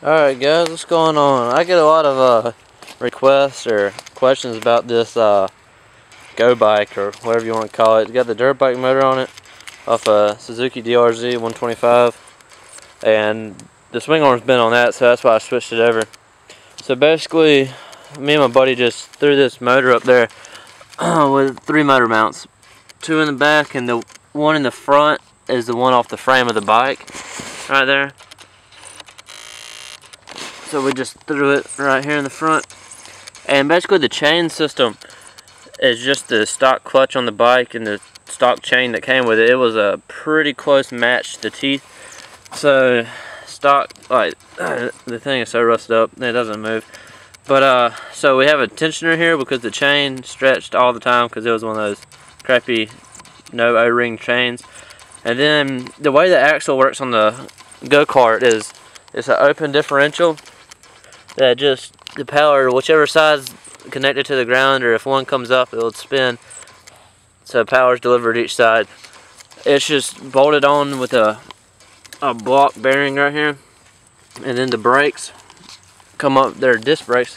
Alright guys, what's going on? I get a lot of requests or questions about this Go Bike, or whatever you want to call it. It's got the dirt bike motor on it off a Suzuki DRZ 125, and the swing arm's been on that, so that's why I switched it over. So basically, me and my buddy just threw this motor up there with 3 motor mounts. 2 in the back, and the one in the front is the one off the frame of the bike right there. So we just threw it right here in the front. And basically the chain system is just the stock clutch on the bike and the stock chain that came with it. It was a pretty close match to teeth. So stock, like, the thing is so rusted up, it doesn't move. But so we have a tensioner here because the chain stretched all the time because it was one of those crappy no O-ring chains. And then the way the axle works on the go-kart is it's an open differential that just the power, whichever side's connected to the ground, or if one comes up, it'll spin. So power is delivered each side. It's just bolted on with a block bearing right here, and then the brakes come up. They're disc brakes,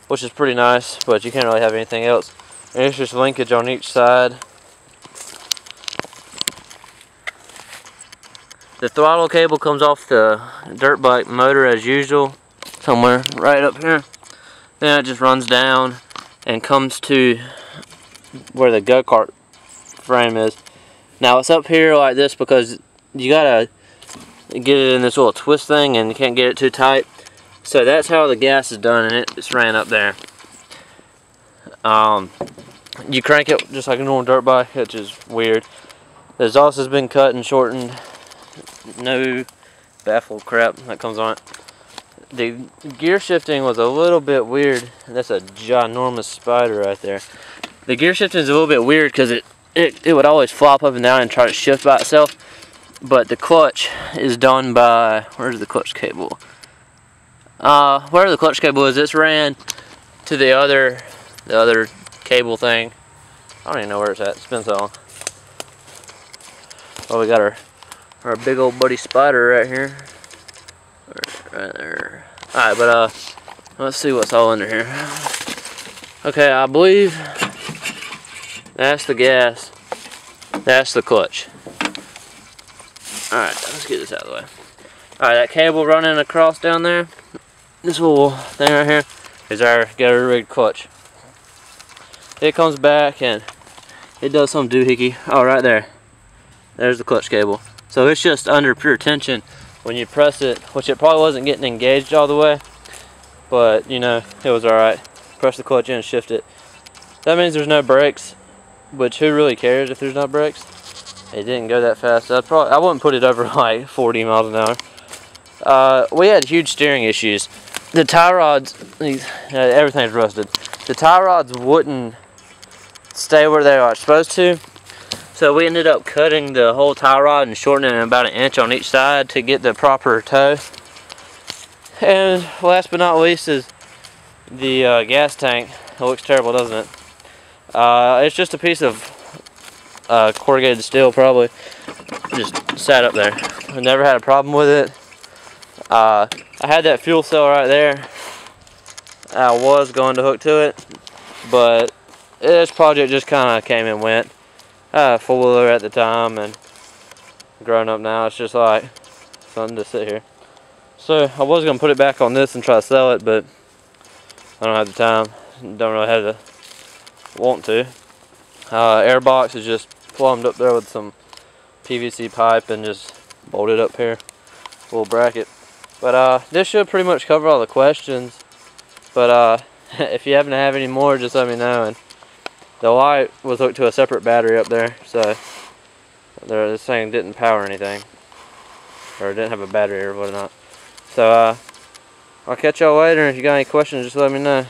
which is pretty nice, but you can't really have anything else. And it's just linkage on each side. The throttle cable comes off the dirt bike motor as usual, somewhere right up here. Then it just runs down and comes to where the go-kart frame is. Now it's up here like this because you gotta get it in this little twist thing and you can't get it too tight. So that's how the gas is done, and it's ran up there. You crank it just like a normal dirt bike, which is weird. The exhaust has been cut and shortened. No baffle crap that comes on it. The gear shifting was a little bit weird. That's a ginormous spider right there. The gear shifting is a little bit weird because it would always flop up and down and try to shift by itself. But the clutch is done by, where's the clutch cable? Wherever the clutch cable is, it's ran to the other cable thing. I don't even know where it's at. It's been so long. Well, we got our big old buddy spider right here. Right there. Alright, but let's see what's all under here. Okay, I believe that's the gas. That's the clutch. Alright, let's get this out of the way. Alright, that cable running across down there, this little thing right here, is our gutter rigged clutch. It comes back and it does some doohickey. Oh, right there. There's the clutch cable. So it's just under pure tension when you press it, which it probably wasn't getting engaged all the way, but you know, it was alright. Press the clutch in and shift it. That means there's no brakes, which who really cares if there's no brakes? It didn't go that fast. I wouldn't put it over like 40 miles an hour. We had huge steering issues. The tie rods, everything's rusted. The tie rods wouldn't stay where they are supposed to. So we ended up cutting the whole tie rod and shortening it about 1 inch on each side to get the proper toe. And last but not least is the gas tank. It looks terrible, doesn't it? It's just a piece of corrugated steel, probably. Just sat up there. I never had a problem with it. I had that fuel cell right there. I was going to hook to it, but this project just kind of came and went. Four-wheeler at the time, and grown up now, it's just like something to sit here. So I was going to put it back on this and try to sell it, but I don't have the time. Don't really have to want to. Airbox is just plumbed up there with some PVC pipe and just bolted up here. Little bracket. But this should pretty much cover all the questions. But if you happen to have any more, just let me know. And the light was hooked to a separate battery up there, so this thing didn't power anything, or didn't have a battery or whatnot. So I'll catch y'all later. If you got any questions, just let me know.